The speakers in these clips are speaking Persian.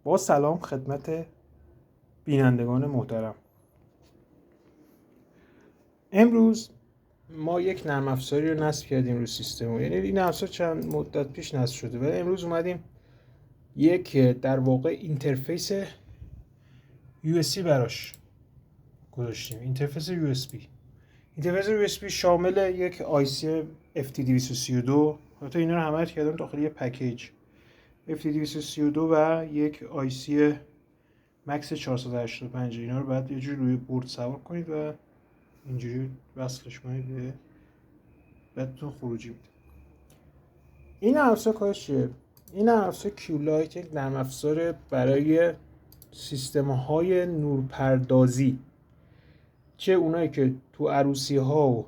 با سلام خدمت بینندگان محترم. امروز ما یک نرم افزاری رو نصب کردیم رو سیستم. یعنی این نرم افزار چند مدت پیش نصب شده ولی امروز اومدیم یک در واقع اینترفیس USB براش گذاشتیم. اینترفیس USB شامل یک IC FT232. البته اینا رو همه کردم داخل یک پکیج FT232 و یک IC مکس 485. اینا رو بعد یه جوری روی بورد سوار کنید و اینجوری وصلش کنید به بعدتون خروجی میده. این نرم افزار کارش چیه؟ این نرم افزار کیولایت یک نرم افزار برای سیستم‌های نورپردازی، چه اونایی که تو عروسی ها و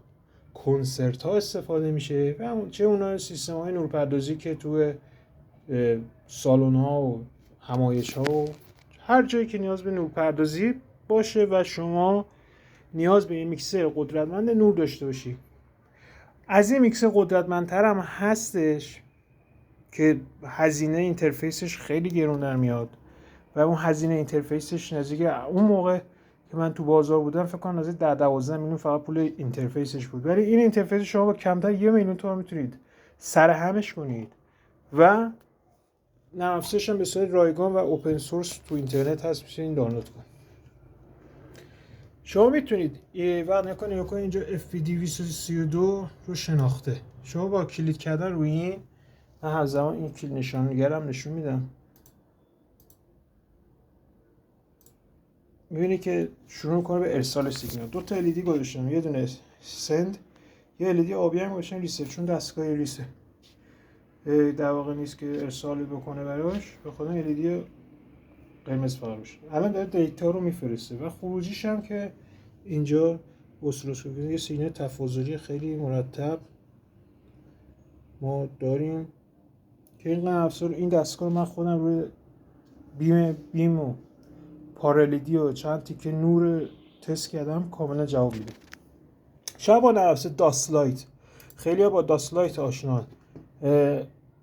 کنسرت ها استفاده میشه و چه اونای سیستم‌های نورپردازی که تو سالن ها و همایش ها و هر جایی که نیاز به نورپردازی باشه و شما نیاز به این میکسر قدرتمند نور داشته باشی. از این میکسر قدرتمندتر هم هستش که هزینه اینترفیسش خیلی گرون در میاد و اون هزینه اینترفیسش نزدیک اون موقع که من تو بازار بودم فکر کنم نزدیک 10-12 میلیون فقط پول اینترفیسش بود. ولی این اینترفیس شما با کمتر 1 میلیون تومان میتونید سرهمش کنید و نرم افزارش هم به صورت رایگان و اوپن سورس تو اینترنت هست، میتونید دانلود کنید. شما میتونید وقت نکنید اینجا FP232 رو شناخته. شما با کلیک کردن روی این، من هر زمان این کلیک نشانگرم نشون میدم، میبینی که شروع میکنه به ارسال سیگنال. دو تا LED گذاشتم، یه دونه سند، یه LED آبی هم گذاشتم ریست، چون دستگاه ریسه در واقع نیست که ارسال بکنه براش، به خودم LED قرمز فقط روش. الان داره دیتا رو میفرسته و خروجیش هم که اینجا اسلوسکوپ یه سینه تفاضلی خیلی مرتب ما داریم که این افزار این دستگاه من خودم روی بیم و پارلیدی و چند تیکه نور تست کردم، کاملا جواب میده. شاید با نرم افزار داسلایت، خیلی‌ها با داسلایت آشنان،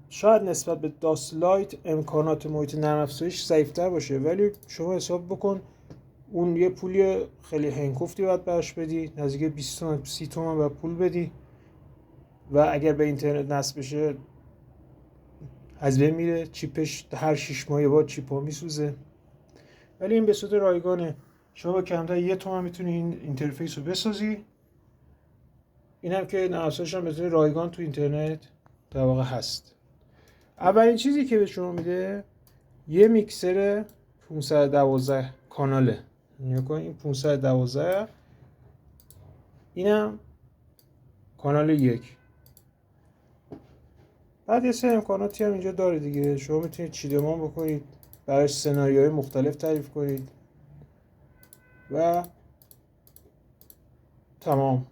شاید نسبت به داسلایت امکانات محیط نرم افزاریش ضعیف‌تر باشه، ولی شما حساب بکن اون یه پولی خیلی هنگفتی باید براش بدی، نزدیک 20 تومن 30 تومن باید پول بدی و اگر به اینترنت نصب بشه از بین میره. چیپش هر 6 ماه بعد چیپا میسوزه. ولی این به صورت رایگانه، شما با کمتر 1 تومن میتونی این اینترفیس رو بسازی. این هم که نرم افزارش هم به صورت رایگان تو اینترنت در واقع هست. اولین چیزی که به شما میده یه میکسر 512 کاناله. نگاه کن این 512، اینم کانال 1. بعد یه سری امکاناتی هم اینجا داره دیگه. شما میتونید چیدمان بکنید، براش سناریوهای مختلف تعریف کنید و تمام.